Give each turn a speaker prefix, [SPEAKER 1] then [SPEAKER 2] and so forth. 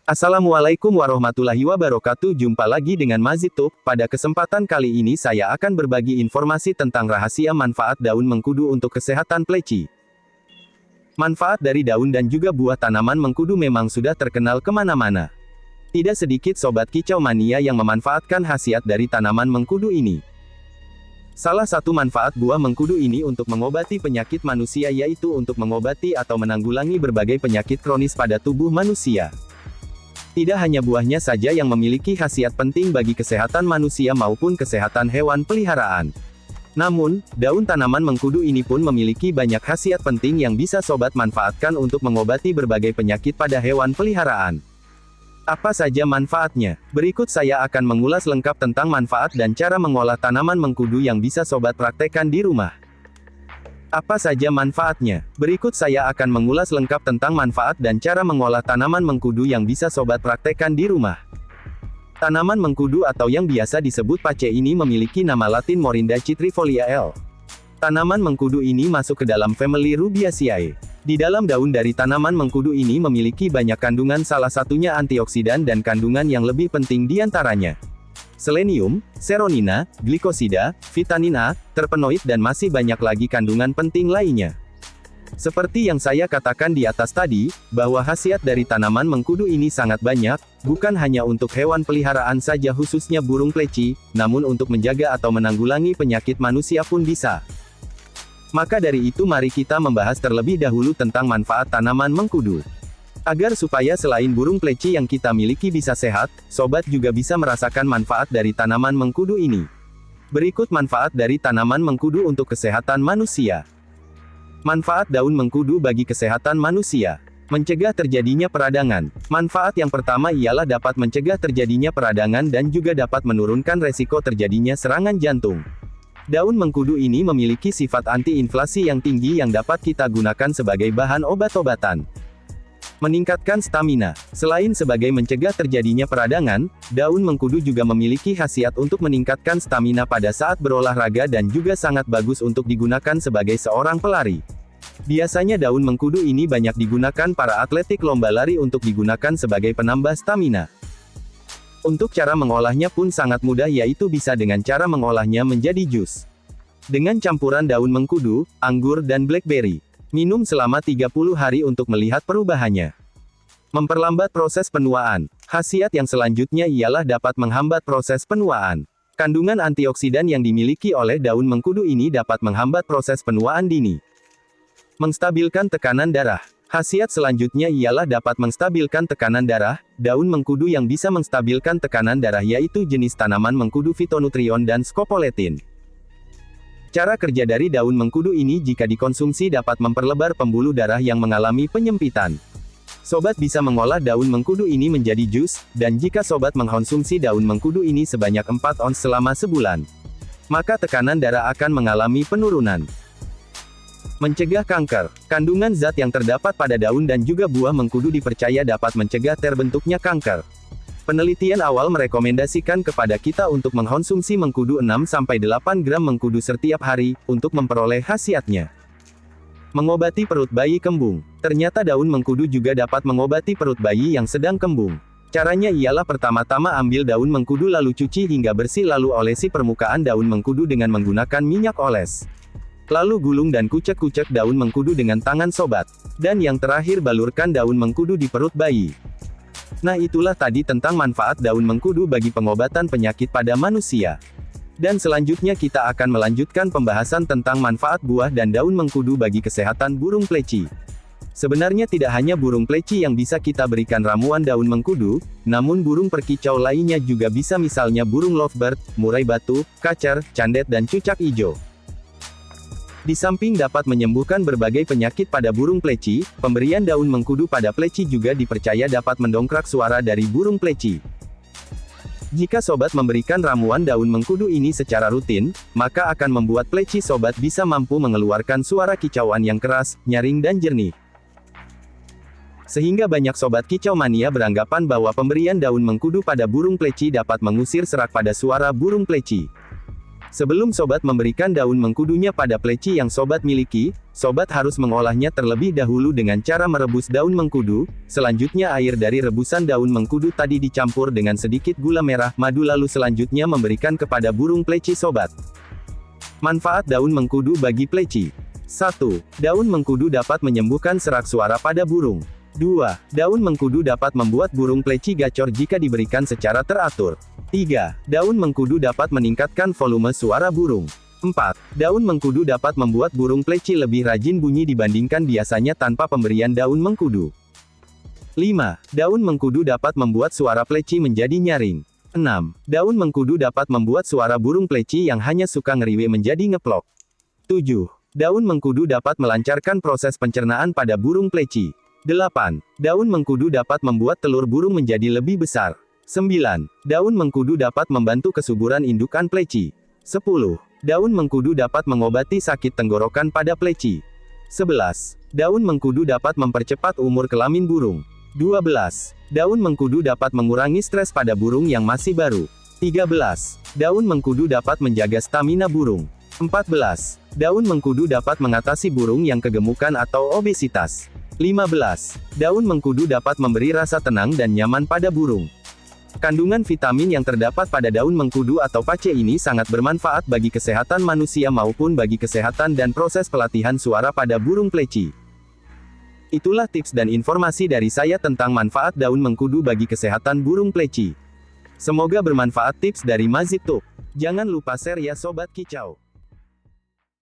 [SPEAKER 1] Assalamualaikum warahmatullahi wabarakatuh. Jumpa lagi dengan Mazid Tube. Pada kesempatan kali ini saya akan berbagi informasi tentang rahasia manfaat daun mengkudu untuk kesehatan pleci. Manfaat dari daun dan juga buah tanaman mengkudu memang sudah terkenal kemana-mana. Tidak sedikit sobat kicau mania yang memanfaatkan khasiat dari tanaman mengkudu ini. Salah satu manfaat buah mengkudu ini untuk mengobati penyakit manusia yaitu untuk mengobati atau menanggulangi berbagai penyakit kronis pada tubuh manusia. Tidak hanya buahnya saja yang memiliki khasiat penting bagi kesehatan manusia maupun kesehatan hewan peliharaan. Namun, daun tanaman mengkudu ini pun memiliki banyak khasiat penting yang bisa sobat manfaatkan untuk mengobati berbagai penyakit pada hewan peliharaan. Apa saja manfaatnya? Berikut saya akan mengulas lengkap tentang manfaat dan cara mengolah tanaman mengkudu yang bisa sobat praktekkan di rumah. Apa saja manfaatnya? Berikut saya akan mengulas lengkap tentang manfaat dan cara mengolah tanaman mengkudu yang bisa sobat praktekkan di rumah. Tanaman mengkudu atau yang biasa disebut pace ini memiliki nama latin Morinda citrifolia L. Tanaman mengkudu ini masuk ke dalam famili Rubiaceae. Di dalam daun dari tanaman mengkudu ini memiliki banyak kandungan, salah satunya antioksidan dan kandungan yang lebih penting diantaranya selenium, seronina, glikosida, vitamin A, terpenoid dan masih banyak lagi kandungan penting lainnya. Seperti yang saya katakan di atas tadi, bahwa khasiat dari tanaman mengkudu ini sangat banyak, bukan hanya untuk hewan peliharaan saja khususnya burung pleci, namun untuk menjaga atau menanggulangi penyakit manusia pun bisa. Maka dari itu mari kita membahas terlebih dahulu tentang manfaat tanaman mengkudu. Agar supaya selain burung pleci yang kita miliki bisa sehat, sobat juga bisa merasakan manfaat dari tanaman mengkudu ini. Berikut manfaat dari tanaman mengkudu untuk kesehatan manusia. Manfaat daun mengkudu bagi kesehatan manusia. Mencegah terjadinya peradangan. Manfaat yang pertama ialah dapat mencegah terjadinya peradangan dan juga dapat menurunkan resiko terjadinya serangan jantung. Daun mengkudu ini memiliki sifat anti-inflasi yang tinggi yang dapat kita gunakan sebagai bahan obat-obatan. Meningkatkan stamina. Selain sebagai mencegah terjadinya peradangan, daun mengkudu juga memiliki khasiat untuk meningkatkan stamina pada saat berolahraga dan juga sangat bagus untuk digunakan sebagai seorang pelari. Biasanya daun mengkudu ini banyak digunakan para atletik lomba lari untuk digunakan sebagai penambah stamina. Untuk cara mengolahnya pun sangat mudah, yaitu bisa dengan cara mengolahnya menjadi jus. Dengan campuran daun mengkudu, anggur dan blackberry. Minum selama 30 hari untuk melihat perubahannya. Memperlambat proses penuaan. Khasiat yang selanjutnya ialah dapat menghambat proses penuaan. Kandungan antioksidan yang dimiliki oleh daun mengkudu ini dapat menghambat proses penuaan dini. Menstabilkan tekanan darah. Khasiat selanjutnya ialah dapat menstabilkan tekanan darah. Daun mengkudu yang bisa menstabilkan tekanan darah yaitu jenis tanaman mengkudu Phytonutrion dan Scopoletin. Cara kerja dari daun mengkudu ini jika dikonsumsi dapat memperlebar pembuluh darah yang mengalami penyempitan. Sobat bisa mengolah daun mengkudu ini menjadi jus, dan jika sobat mengkonsumsi daun mengkudu ini sebanyak 4 ons selama sebulan, maka tekanan darah akan mengalami penurunan. Mencegah kanker. Kandungan zat yang terdapat pada daun dan juga buah mengkudu dipercaya dapat mencegah terbentuknya kanker. Penelitian awal merekomendasikan kepada kita untuk mengkonsumsi mengkudu 6-8 gram mengkudu setiap hari, untuk memperoleh khasiatnya. Mengobati perut bayi kembung. Ternyata daun mengkudu juga dapat mengobati perut bayi yang sedang kembung. Caranya ialah pertama-tama ambil daun mengkudu lalu cuci hingga bersih lalu olesi permukaan daun mengkudu dengan menggunakan minyak oles. Lalu gulung dan kucek-kucek daun mengkudu dengan tangan sobat. Dan yang terakhir balurkan daun mengkudu di perut bayi. Nah, itulah tadi tentang manfaat daun mengkudu bagi pengobatan penyakit pada manusia. Dan selanjutnya kita akan melanjutkan pembahasan tentang manfaat buah dan daun mengkudu bagi kesehatan burung pleci. Sebenarnya tidak hanya burung pleci yang bisa kita berikan ramuan daun mengkudu, namun burung perkicau lainnya juga bisa, misalnya burung lovebird, murai batu, kacer, candet dan cucak hijau. Di samping dapat menyembuhkan berbagai penyakit pada burung pleci, pemberian daun mengkudu pada pleci juga dipercaya dapat mendongkrak suara dari burung pleci. Jika sobat memberikan ramuan daun mengkudu ini secara rutin, maka akan membuat pleci sobat bisa mampu mengeluarkan suara kicauan yang keras, nyaring dan jernih. Sehingga banyak sobat kicau mania beranggapan bahwa pemberian daun mengkudu pada burung pleci dapat mengusir serak pada suara burung pleci. Sebelum sobat memberikan daun mengkudunya pada pleci yang sobat miliki, sobat harus mengolahnya terlebih dahulu dengan cara merebus daun mengkudu. Selanjutnya air dari rebusan daun mengkudu tadi dicampur dengan sedikit gula merah, madu, lalu selanjutnya memberikan kepada burung pleci sobat. Manfaat daun mengkudu bagi pleci. 1. Daun mengkudu dapat menyembuhkan serak suara pada burung. 2. Daun mengkudu dapat membuat burung pleci gacor jika diberikan secara teratur. 3. Daun mengkudu dapat meningkatkan volume suara burung. 4. Daun mengkudu dapat membuat burung pleci lebih rajin bunyi dibandingkan biasanya tanpa pemberian daun mengkudu. 5. Daun mengkudu dapat membuat suara pleci menjadi nyaring. 6. Daun mengkudu dapat membuat suara burung pleci yang hanya suka ngeriwe menjadi ngeplok. 7. Daun mengkudu dapat melancarkan proses pencernaan pada burung pleci. 8. Daun mengkudu dapat membuat telur burung menjadi lebih besar. 9. Daun mengkudu dapat membantu kesuburan indukan pleci. 10. Daun mengkudu dapat mengobati sakit tenggorokan pada pleci. 11. Daun mengkudu dapat mempercepat umur kelamin burung. 12. Daun mengkudu dapat mengurangi stres pada burung yang masih baru. 13. Daun mengkudu dapat menjaga stamina burung. 14. Daun mengkudu dapat mengatasi burung yang kegemukan atau obesitas. 15. Daun mengkudu dapat memberi rasa tenang dan nyaman pada burung. Kandungan vitamin yang terdapat pada daun mengkudu atau pace ini sangat bermanfaat bagi kesehatan manusia maupun bagi kesehatan dan proses pelatihan suara pada burung pleci. Itulah tips dan informasi dari saya tentang manfaat daun mengkudu bagi kesehatan burung pleci. Semoga bermanfaat tips dari Mazid Tube. Jangan lupa share ya Sobat Kicau.